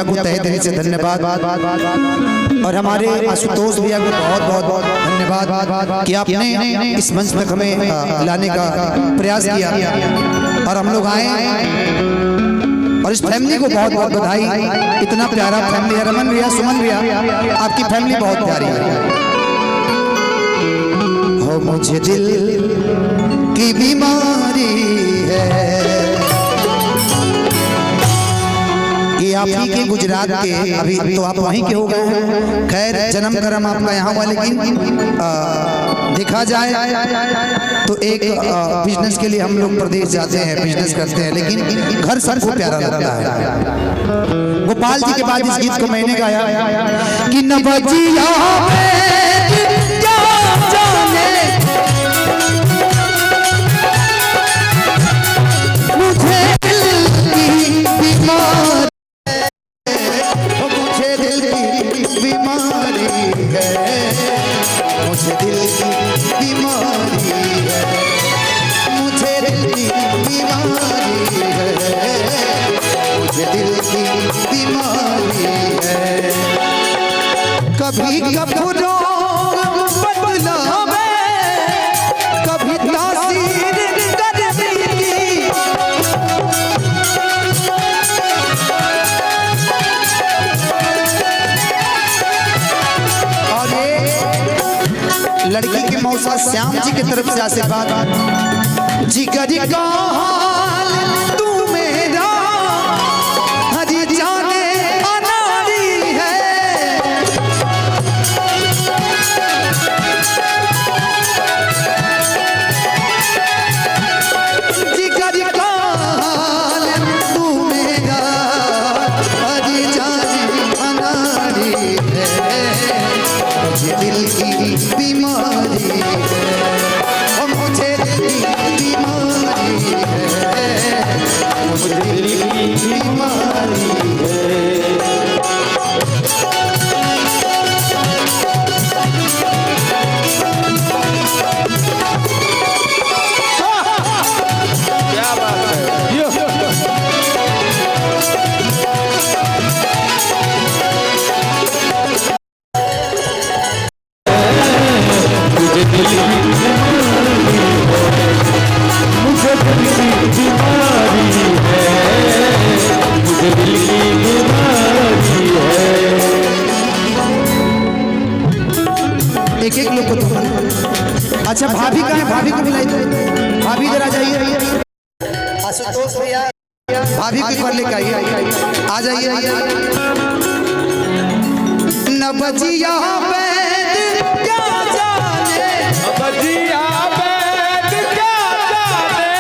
भैया को तहे दिल से धन्यवाद और हमारे आशुतोष भैया को बहुत बहुत धन्यवाद कि आपने इस मंच तक हमें लाने का प्रयास किया और हम लोग आए और इस फैमिली को बहुत बहुत बधाई। इतना प्यारा फैमिली है, रमन भैया, सुमन भैया, आपकी फैमिली बहुत प्यारी है। हो मुझे दिल की बीमारी है, ये आप ही के गुजरात के, अभी तो आप वहीं के हो गए हैं, खैर जन्म कर्म आपका यहाँ हुआ, लेकिन देखा जाए तो एक बिजनेस के लिए हम लोग प्रदेश जाते हैं, बिजनेस करते हैं, लेकिन घर सबको प्यारा लगता है। गोपाल जी के बाद इस गीत को मैंने गाया कि नवजिया कभी कपूरों बदला कभी तासीर करने की, और ये लड़की के मौसा श्याम जी की तरफ से आशीर्वाद। जिगर का हाल तू मेरा हरी जाने एक एक लोग को तो। अच्छा भाभी कहाँ है? भाभी को बुलाई दो, भाभी इधर आ जाइए। आशुतोष भैया भाभी के पर लेकर आइए, आ जाइए। नवजिया बैद क्या जाने, नवजिया बैद क्या जाने,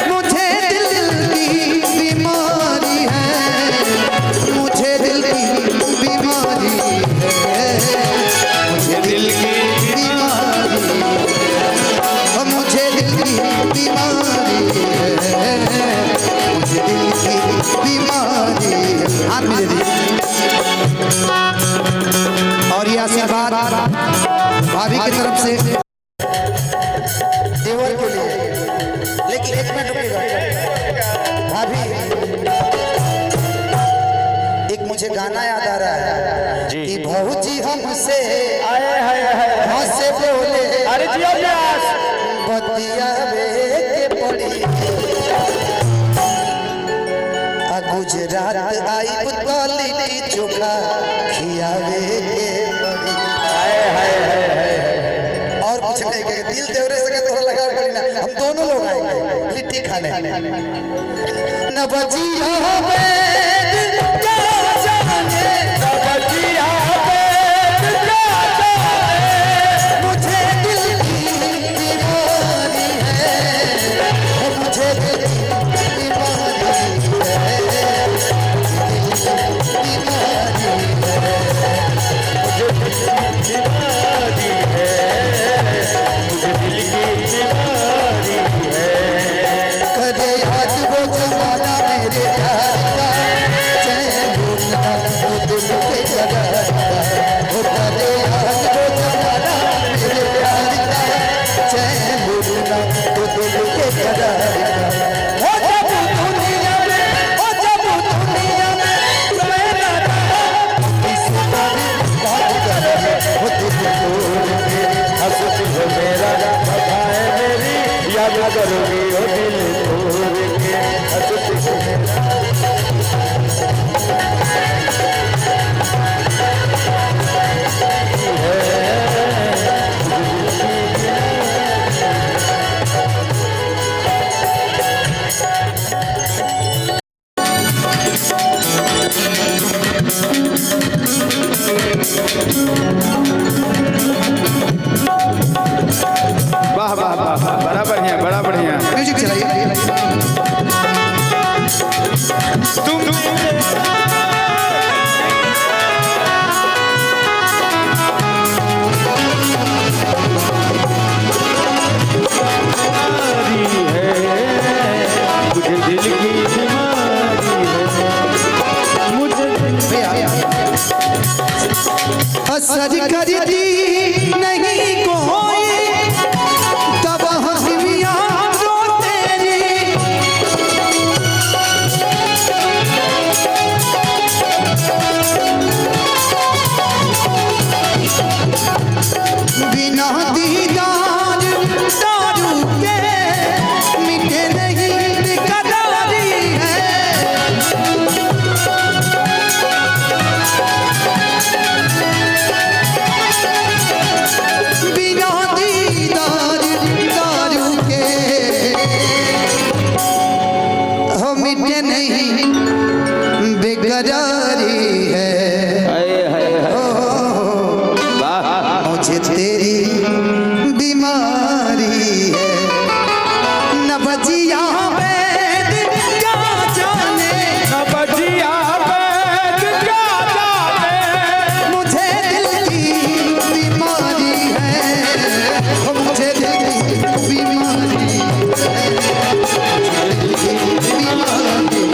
मुझे दिल की बीमारी है, मुझे दिल की बीमारी है, मुझे दिल की मुझे दिल की बीमारी है, मुझे दिल की बीमारी है। आप मेरे दिल और ये आशीर्वाद भाभी की तरफ से देवर के लिए। लेकिन एक मिनट रुकिएगा भाभी, एक मुझे गाना याद आ रहा है कि भौजी हमसे हमसे बोले, अरे जी बतिया के पड़ी गुजरात आई पुतली चोखा खियावे के पड़ी। और कुछ नहीं कहे, दिल देवरे से थोड़ा लगा पड़ी ना, हम दोनों लोग आएंगे लिट्टी खाने। नवजिया याद करोगे ओ दिल तोड़ के वाह वाह वाह बड़ा बढ़िया बड़ा बढ़िया। म्यूजिक चलाइए। तुम मुझे दिल की बीमारी है मुझे असर करती नहीं कोई तब हंसियां जो तेरी बिना दीदार दारू के मिटे नहीं बेकरारी है। बिना दीदार दारू के हो मिटे नहीं बेकरारी है। मुझे तेरी बीमारी है न बजिया वैद क्या जाने न बजिया वैद क्या जाने मुझे दिल की बीमारी है। ओ मुझे दिल की बीमारी है। बीमारी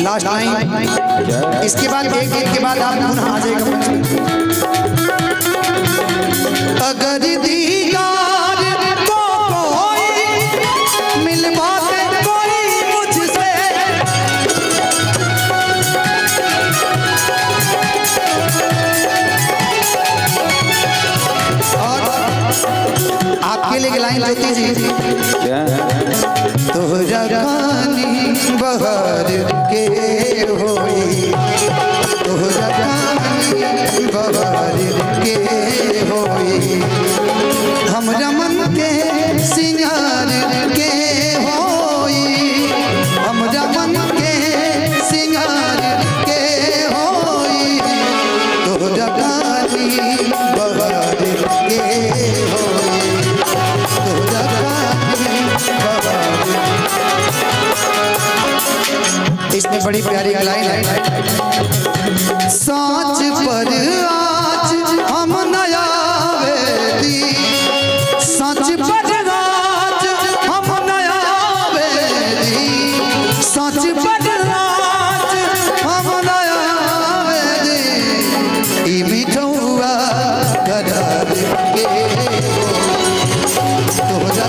लास्ट लाइन इसके बाद एक गीत के बाद आप पुनः आ जाएगा। अगर दीदार को कोई मिलवा दे कोई मुझसे और आपके लिए लाइन ज्योति जी तोहरा खानी बहार के होई तोहरा खानी बहार के होई हमरा मन के सिंगार के होई हमरा मन के सिंगार के होई तोहरा खानी बहार के होई तोहरा खानी बहार। इसमें बड़ी प्यारी लाइन है। सांच पर आज हम नया वेदी सांच पर आज हम नया वेदी सांच पर आज हम नया वेदी ई मिठौआ करार के तोहरा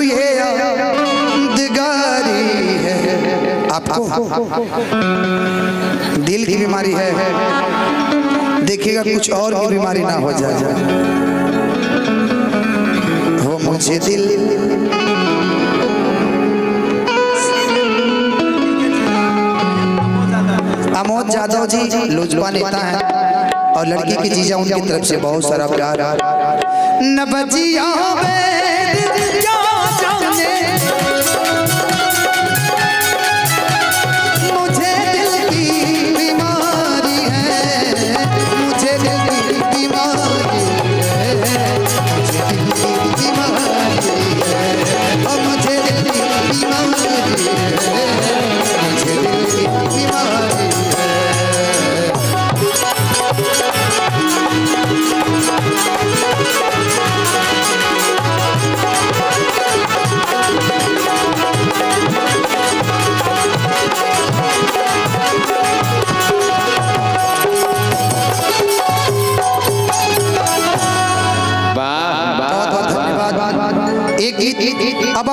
ये यादगारी है। आपको दिल की बीमारी है, देखिएगा कुछ और की बीमारी ना हो जाए। हो मुझे दिल अमोद जादव जी लोजपा नेता हैं और लड़की की जीजा उनकी तरफ से बहुत सारा प्यार। न बजिया मुझे दिल की बीमारी है, मुझे दिल की बीमारी है, मुझे दिल की बीमारी है, और मुझे दिल की बीमारी है, मुझे दिल की बीमारी है। वाह वाह एक गीत अब